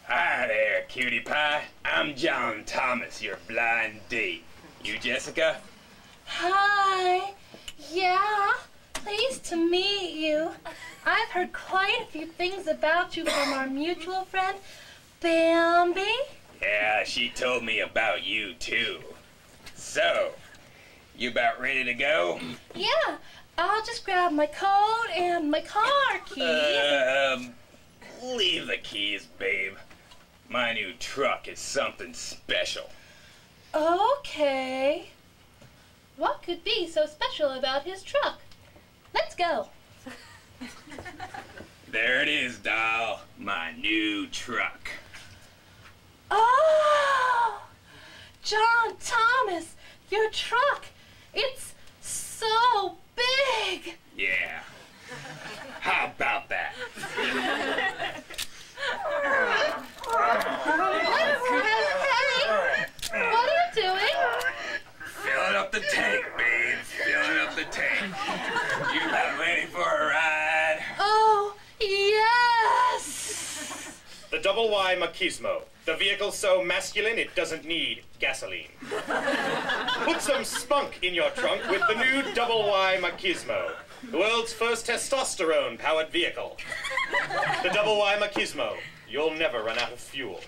Hi there, cutie pie. I'm John Thomas, your blind date. You, Jessica? Hi. Yeah, pleased to meet you. I've heard quite a few things about you from our mutual friend, Bambi. Yeah, she told me about you, too. So, you about ready to go? Yeah, I'll just grab my coat and my car keys. Leave the keys, babe. My new truck is something special. Okay. What could be so special about his truck? Let's go. There it is, doll. My new truck. Oh! John Thomas, your truck. It's so big. Yeah. How about that? Hey, what are you doing? Filling up the tank, babe. Filling up the tank. You about ready for a ride? Oh, yes! The double Y Machismo. The vehicle's so masculine it doesn't need gasoline. Put some spunk in your trunk with the new double Y Machismo. The world's first testosterone-powered vehicle. The double Y Machismo. You'll never run out of fuel.